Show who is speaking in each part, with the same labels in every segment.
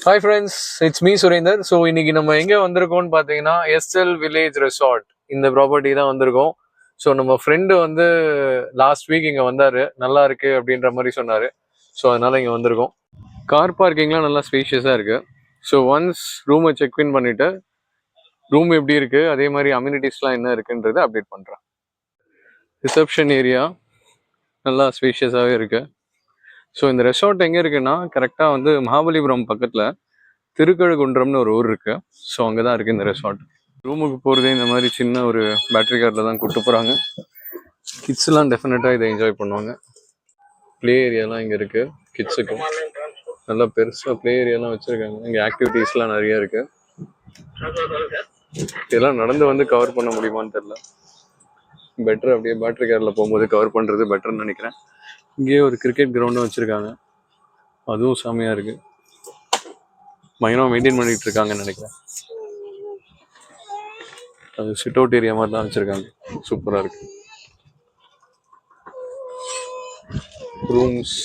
Speaker 1: Hi friends, it's me Surender. So இன்னைக்கு நம்ம எங்கே வந்திருக்கோம்னு பார்த்தீங்கன்னா எஸ்எல் வில்லேஜ் ரெசார்ட் இந்த ப்ராப்பர்ட்டி தான் வந்திருக்கோம். ஸோ நம்ம ஃப்ரெண்டு வந்து லாஸ்ட் வீக் இங்கே வந்தார், நல்லா இருக்கு அப்படின்ற மாதிரி சொன்னார். ஸோ அதனால இங்கே வந்திருக்கோம். கார் பார்க்கிங்லாம் நல்லா ஸ்பேஷியஸாக இருக்குது. ஸோ ஒன்ஸ் ரூமை செக்இன் பண்ணிவிட்டு ரூம் எப்படி இருக்குது, அதே மாதிரி அம்யூனிட்டிஸ்லாம் என்ன இருக்குன்றதை அப்டேட் பண்ணுறேன். ரிசப்ஷன் ஏரியா நல்லா ஸ்பேஷியஸாகவே இருக்குது. ஸோ இந்த ரெசார்ட் எங்கே இருக்குன்னா கரெக்டாக வந்து மகாபலிபுரம் பக்கத்தில் திருக்கழுகுன்றம்னு ஒரு ஊர் இருக்குது. ஸோ அங்கே தான் இருக்குது இந்த ரெசார்ட். ரூமுக்கு போகிறதே இந்த மாதிரி சின்ன ஒரு பேட்டரி காரில் தான் கூப்பிட்டு போகிறாங்க. கிட்ஸ்லாம் டெஃபினட்டாக இதை என்ஜாய் பண்ணுவாங்க. ப்ளே ஏரியாலாம் இங்கே இருக்குது. கிட்ஸுக்கும் நல்லா பெருசாக ப்ளே ஏரியாலாம் வச்சுருக்காங்க. இங்கே ஆக்டிவிட்டீஸ்லாம் நிறையா இருக்குது. இதெல்லாம் நடந்து வந்து கவர் பண்ண முடியுமான்னு தெரில. பெட்டர் அப்படியே பேட்டரி காரில் போகும்போது கவர் பண்ணுறது பெட்டர்னு நினைக்கிறேன். இங்கேயே ஒரு கிரிக்கெட் கிரவுண்டும் வச்சுருக்காங்க, அதுவும் செமையாக இருக்குது. மைனாக மெயின்டைன் பண்ணிகிட்டு இருக்காங்கன்னு நினைக்கிறேன். அது சிட் அவுட் ஏரியா மாதிரி தான் வச்சுருக்காங்க, சூப்பராக இருக்குது. ரூம்ஸ்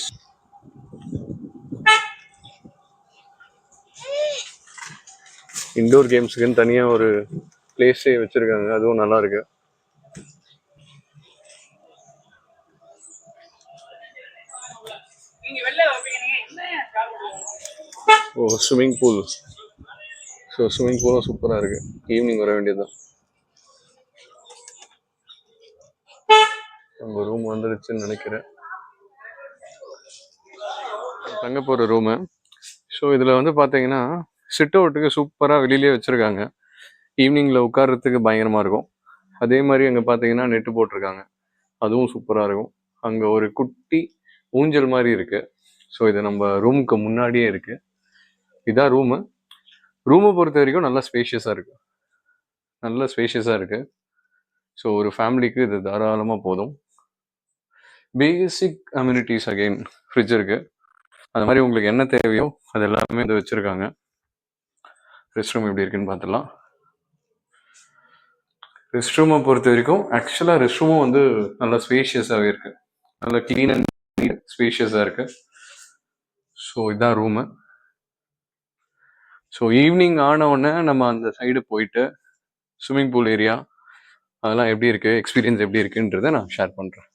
Speaker 1: இன்டோர் கேம்ஸுக்குன்னு தனியாக ஒரு பிளேஸே வச்சுருக்காங்க, அதுவும் நல்லா இருக்கு. ஓ, ஸ்விம்மிங் பூல். ஸோ ஸ்விம்மிங் பூலும் சூப்பராக இருக்குது. ஈவினிங் வர வேண்டியதுதான். நம்ம ரூம் வந்துருச்சுன்னு நினைக்கிறேன், தங்க போகிற ரூமு. ஸோ இதில் வந்து பார்த்தீங்கன்னா சிட் அவுட்டுக்கு சூப்பராக வெளியிலே வச்சுருக்காங்க. ஈவினிங்கில் உட்கார்றதுக்கு பயங்கரமாக இருக்கும். அதே மாதிரி அங்கே பார்த்தீங்கன்னா நெட்டு போட்டிருக்காங்க, அதுவும் சூப்பராக இருக்கும். அங்கே ஒரு குட்டி ஊஞ்சல் மாதிரி இருக்குது. ஸோ இது நம்ம ரூமுக்கு முன்னாடியே இருக்குது. இதான் ரூமு. ரூமை பொறுத்த வரைக்கும் நல்லா ஸ்பேஷியஸாக இருக்குது, நல்ல ஸ்பேஷியஸாக இருக்குது. ஸோ ஒரு ஃபேமிலிக்கு இது தாராளமாக போதும். பேசிக் அம்யூனிட்டிஸ், அகெயின் ஃப்ரிட்ஜ் இருக்குது. அது மாதிரி உங்களுக்கு என்ன தேவையோ அது எல்லாமே இது வச்சுருக்காங்க. ரெஸ்ட் ரூம் எப்படி இருக்குன்னு பார்த்துடலாம். ரெஸ்ட் ரூமை பொறுத்த வரைக்கும் ஆக்சுவலாக ரெஸ்ட் ரூமும் வந்து நல்லா ஸ்பேஷியஸாகவே இருக்குது, நல்லா க்ளீன் அண்ட் நீட் ஸ்பேஷியஸாக இருக்குது. ஸோ இதுதான் ரூமு. ஸோ ஈவினிங் ஆனவுடனே நம்ம அந்த சைடு போயிட்டு ஸ்விம்மிங் பூல் ஏரியா அதெல்லாம் எப்படி இருக்குது, எக்ஸ்பீரியன்ஸ் எப்படி இருக்குன்றதை நான் ஷேர் பண்ணுறேன்.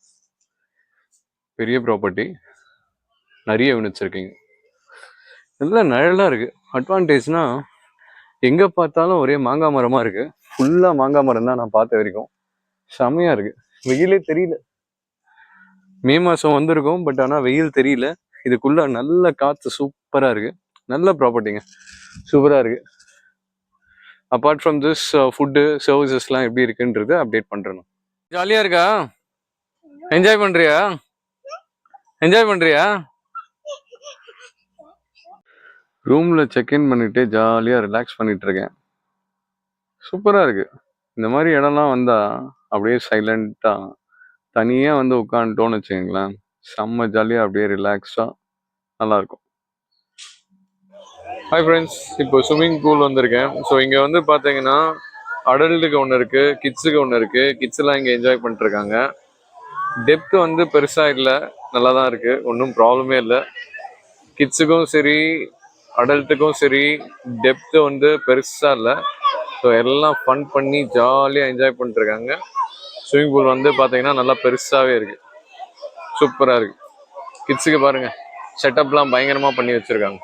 Speaker 1: பெரிய ப்ராப்பர்ட்டி, நிறைய யூனிட்ஸ் இருக்குங்க, நல்லா நிழலாக இருக்குது. அட்வான்டேஜ்னால் எங்கே பார்த்தாலும் ஒரே மாங்காய் மரமாக இருக்குது. ஃபுல்லாக மாங்காய் மரம் தான் நான் பார்த்த வரைக்கும். செம்மையாக இருக்குது, வெயிலே தெரியல. மே மாதம் வந்திருக்கும், பட் ஆனால் வெயில் தெரியல. இதுக்குள்ளே நல்ல காற்று சூப்பராக இருக்குது. நல்ல ப்ராப்பர்ட்டிங்க, சூப்பராக இருக்குது. அப்பார்ட் ஃப்ரம் திஸ் ஃபுட்டு சர்வீசஸ்லாம் எப்படி இருக்குன்றது அப்டேட் பண்ணுறேன். ஜாலியாக இருக்கா? என்ஜாய் பண்ணுறியா? என்ஜாய் பண்ணுறியா? ரூமில் செக்இன் பண்ணிவிட்டு ஜாலியாக ரிலாக்ஸ் பண்ணிகிட்டு இருக்கேன். சூப்பராக இருக்குது. இந்த மாதிரி இடம்லாம் வந்தால் அப்படியே சைலண்ட்டாக தனியாக வந்து உட்காந்துட்டோன்னு வச்சுக்கோங்களேன், செம்ம ஜாலியாக அப்படியே ரிலாக்ஸாக நல்லாயிருக்கும். ஹாய் ஃப்ரெண்ட்ஸ், இப்போ ஸ்விம்மிங் பூல் வந்திருக்கேன். ஸோ இங்கே வந்து பார்த்தீங்கன்னா அடல்ட்டுக்கு ஒன்று இருக்குது, கிட்ஸுக்கு ஒன்று இருக்குது. கிட்ஸ்லாம் இங்கே என்ஜாய் பண்ணிட்டுருக்காங்க. டெப்த்து வந்து பெருசாக இல்லை, நல்லா தான் இருக்குது, ஒன்றும் ப்ராப்ளமே இல்லை. கிட்ஸுக்கும் சரி அடல்ட்டுக்கும் சரி டெப்த்து வந்து பெருசாக இல்லை. ஸோ எல்லாம் ஃபன் பண்ணி ஜாலியாக என்ஜாய் பண்ணிட்டுருக்காங்க. ஸ்விம்மிங் பூல் வந்து பார்த்தீங்கன்னா நல்லா பெருசாகவே இருக்குது, சூப்பராக இருக்குது. கிட்ஸுக்கு பாருங்கள், செட்டப்லாம் பயங்கரமாக பண்ணி வச்சுருக்காங்க.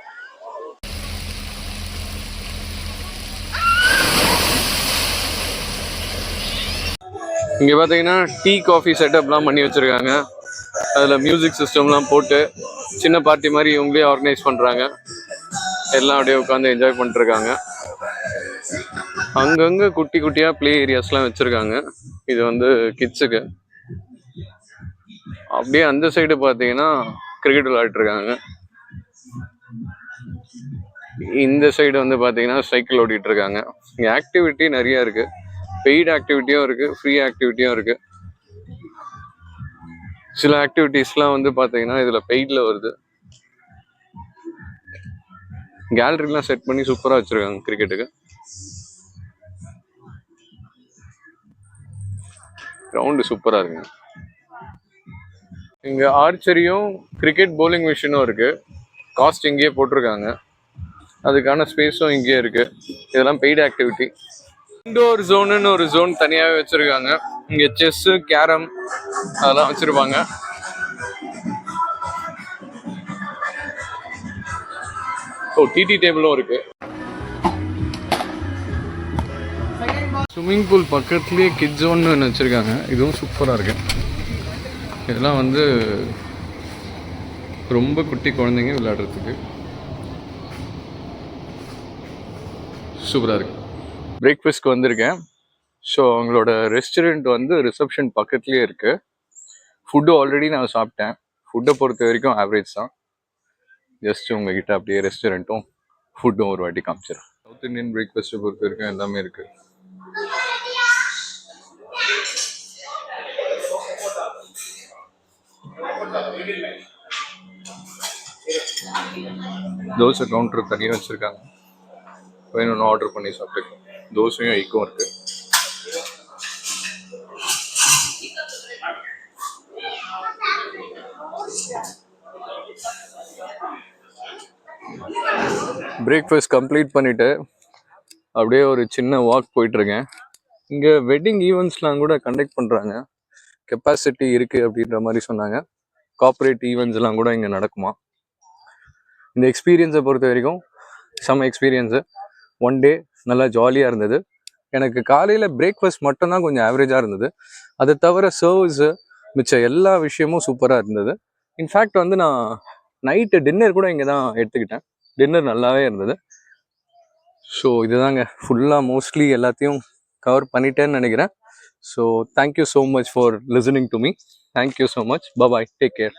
Speaker 1: இங்கே பார்த்தீங்கன்னா டீ காஃபி செட்டப்லாம் பண்ணி வச்சுருக்காங்க. அதில் மியூசிக் சிஸ்டம்லாம் போட்டு சின்ன பார்ட்டி மாதிரி இவங்களே ஆர்கனைஸ் பண்ணுறாங்க. எல்லாம் அப்படியே உட்காந்து என்ஜாய் பண்ணிட்டுருக்காங்க. அங்கங்கே குட்டி குட்டியாக ப்ளே ஏரியாஸ்லாம் வச்சுருக்காங்க. இது வந்து கிட்ஸுக்கு. அப்படியே அந்த சைடு பார்த்தீங்கன்னா கிரிக்கெட் விளையாடிட்டுருக்காங்க. இந்த சைடு வந்து பார்த்தீங்கன்னா சைக்கிள் ஓட்டிகிட்ருக்காங்க. இங்கே ஆக்டிவிட்டி நிறையா இருக்குது. பெய்டு ஆக்டிவிட்டியும் இருக்குது, ஃப்ரீ ஆக்டிவிட்டியும் இருக்குது. சில ஆக்டிவிட்டீஸ்லாம் வந்து பார்த்தீங்கன்னா இதில் பெய்டில் வருது. கேலரிலாம் செட் பண்ணி சூப்பராக வச்சுருக்காங்க கிரிக்கெட்டுக்கு. கிரவுண்டு சூப்பராக இருக்குங்க. இங்கே ஆர்ச்சரியும் கிரிக்கெட் போலிங் மிஷினும் இருக்குது. காஸ்ட் இங்கேயே போட்டிருக்காங்க. அதுக்கான ஸ்பேஸும் இங்கே இருக்கு. இதெல்லாம் பெய்டு ஆக்டிவிட்டி. இண்டோர் ஜோனுன்னு ஒரு ஜோன் தனியாகவே வச்சிருக்காங்க. இங்கே செஸ்ஸு, கேரம் அதெல்லாம் வச்சிருப்பாங்க. டிடி டேபிளும் இருக்கு. ஸ்விம்மிங் பூல் பக்கத்துலேயே கிட் ஜோன்னு ஒன்று வச்சுருக்காங்க. இதுவும் சூப்பராக இருக்கு. இதெல்லாம் வந்து ரொம்ப குட்டி குழந்தைங்க விளையாடுறதுக்கு சூப்பராக இருக்கு. பிரேக்ஃபாஸ்ட்க்கு வந்திருக்கேன். ஸோ அவங்களோட ரெஸ்டாரண்ட் வந்து ரிசப்ஷன் பக்கத்துலேயே இருக்குது. ஃபுட்டு ஆல்ரெடி நான் சாப்பிட்டேன். ஃபுட்டை பொறுத்த வரைக்கும் ஆவரேஜ் தான். ஜஸ்ட் உங்ககிட்ட அப்படியே ரெஸ்டாரண்ட்டும் ஃபுட்டும் ஒரு வாட்டி காமிச்சிடும். சவுத் இந்தியன் பிரேக்ஃபாஸ்ட்டை பொறுத்த வரைக்கும் எல்லாமே இருக்குது. தோசை கவுண்டர் தனியாக வச்சுருக்காங்க. வேணும்னு ஆர்டர் பண்ணி சாப்பிட்டுக்கலாம். தோசையும் ஐக்கும் இருக்கு. பிரேக்ஃபாஸ்ட் கம்ப்ளீட் பண்ணிட்டு அப்படியே ஒரு சின்ன வாக் போயிட்டுருக்கேன். இங்கே வெட்டிங் ஈவெண்ட்ஸ்லாம் கூட கண்டக்ட் பண்ணுறாங்க. கெப்பாசிட்டி இருக்குது அப்படின்ற மாதிரி சொன்னாங்க. கார்ப்பரேட் ஈவெண்ட்ஸ்லாம் கூட இங்கே நடக்குமா. இந்த எக்ஸ்பீரியன்ஸை பொறுத்த வரைக்கும் செம்ம எக்ஸ்பீரியன்ஸு. ஒன் டே நல்லா ஜாலியாக இருந்தது. எனக்கு காலையில் பிரேக்ஃபாஸ்ட் மட்டும்தான் கொஞ்சம் ஆவரேஜாக இருந்தது. அதை தவிர சர்வீஸு மிச்ச எல்லா விஷயமும் சூப்பராக இருந்தது. இன்ஃபேக்ட் வந்து நான் நைட்டு டின்னர் கூட இங்கே தான் எடுத்துக்கிட்டேன். டின்னர் நல்லாவே இருந்தது. ஸோ இதுதாங்க ஃபுல்லாக மோஸ்ட்லி எல்லாத்தையும் கவர் பண்ணிட்டேன்னு நினைக்கிறேன். So thank you so much for listening to me. Thank you so much. Bye, take care.